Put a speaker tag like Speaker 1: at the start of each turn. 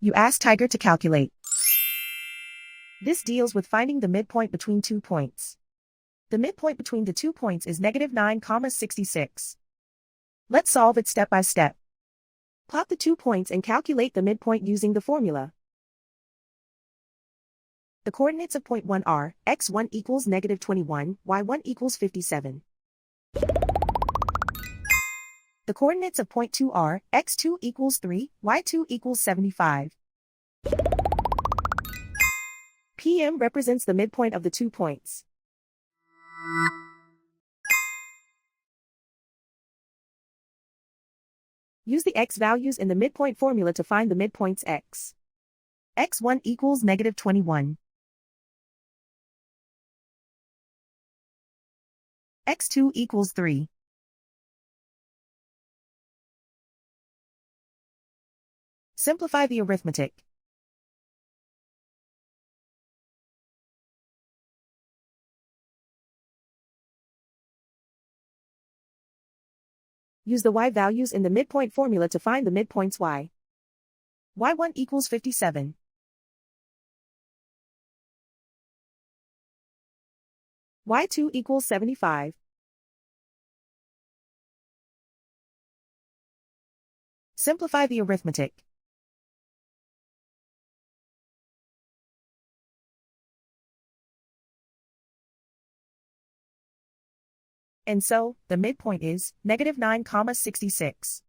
Speaker 1: You ask Tiger to calculate. This deals with finding the midpoint between 2 points. The midpoint between the 2 points is -9,66. Let's solve it step by step. Plot the 2 points and calculate the midpoint using the formula. The coordinates of point 1 are, x1 equals -21, y1 equals 57. The coordinates of point 2 are, x2 equals 3, y2 equals 75. PM represents the midpoint of the 2 points. Use the x values in the midpoint formula to find the midpoints x. x1 equals -21. x2 equals 3. Simplify the arithmetic. Use the y values in the midpoint formula to find the midpoints y. y1 equals 57. y2 equals 75. Simplify the arithmetic. And so, the midpoint is -9,66.